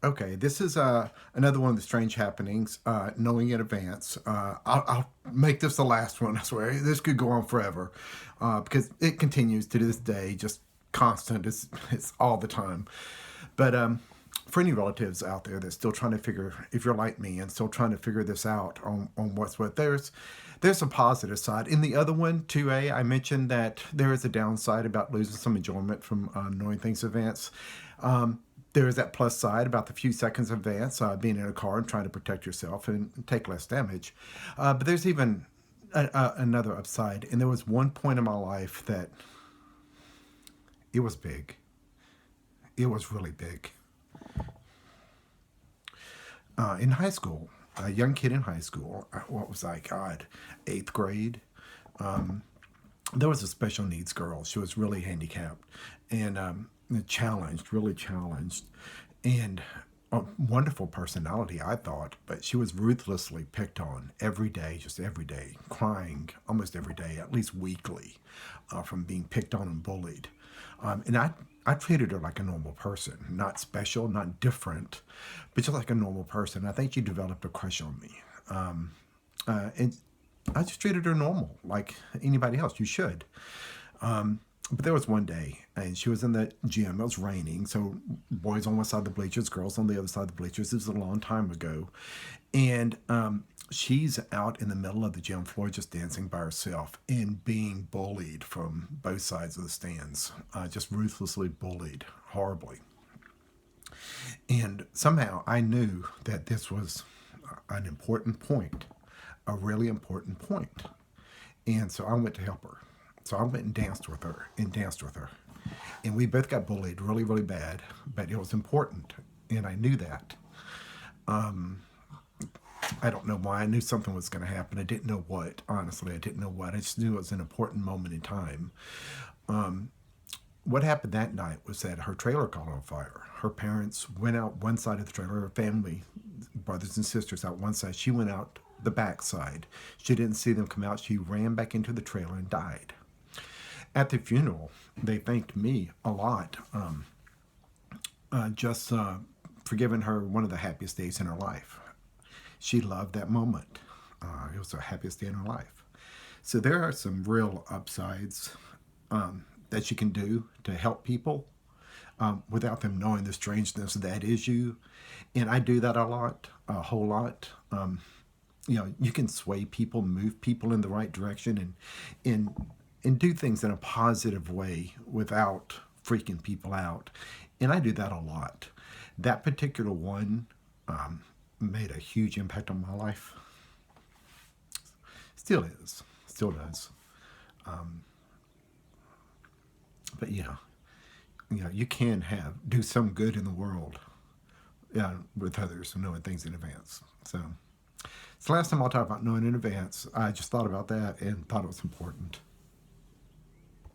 Okay, this is another one of the strange happenings, knowing in advance. I'll make this the last one, I swear. This could go on forever because it continues to this day, just constant. It's all the time. But for any relatives out there that's still trying to figure, if you're like me and still trying to figure this out on what's what, there's a positive side. In the other one, 2A, I mentioned that there is a downside about losing some enjoyment from knowing things in advance. There is that plus side about the few seconds in advance, being in a car and trying to protect yourself and take less damage. But there's even another upside. And there was one point in my life that it was big. It was really big. In high school, a young kid in high school, what was I, God, eighth grade? There was a special needs girl. She was really handicapped and challenged, really challenged, and a wonderful personality, I thought. But she was ruthlessly picked on every day, just every day, crying almost every day, at least weekly, from being picked on and bullied. And I treated her like a normal person, not special, not different, but just like a normal person. I think she developed a crush on me. And I just treated her normal, like anybody else. You should. But there was one day, and she was in the gym. It was raining, so boys on one side of the bleachers, girls on the other side of the bleachers. This was a long time ago, and she's out in the middle of the gym floor just dancing by herself and being bullied from both sides of the stands, just ruthlessly bullied horribly. And somehow I knew that this was an important point, a really important point. And so I went to help her. So I went and danced with her and danced with her. And we both got bullied really, really bad, but it was important. And I knew that. I don't know why. I knew something was going to happen. I didn't know what, honestly. I didn't know what. I just knew it was an important moment in time. What happened that night was that her trailer caught on fire. Her parents went out one side of the trailer, her family, brothers and sisters out one side. She went out the back side. She didn't see them come out. She ran back into the trailer and died. At the funeral, they thanked me a lot, just for giving her one of the happiest days in her life. She loved that moment. It was the happiest day in her life. So there are some real upsides that you can do to help people without them knowing the strangeness that is you. And I do that a lot, a whole lot. You can sway people, move people in the right direction, and do things in a positive way without freaking people out. And I do that a lot. That particular one made a huge impact on my life. Still is, still does. But you can do some good in the world with others and knowing things in advance. So it's the last time I'll talk about knowing in advance. I just thought about that and thought it was important.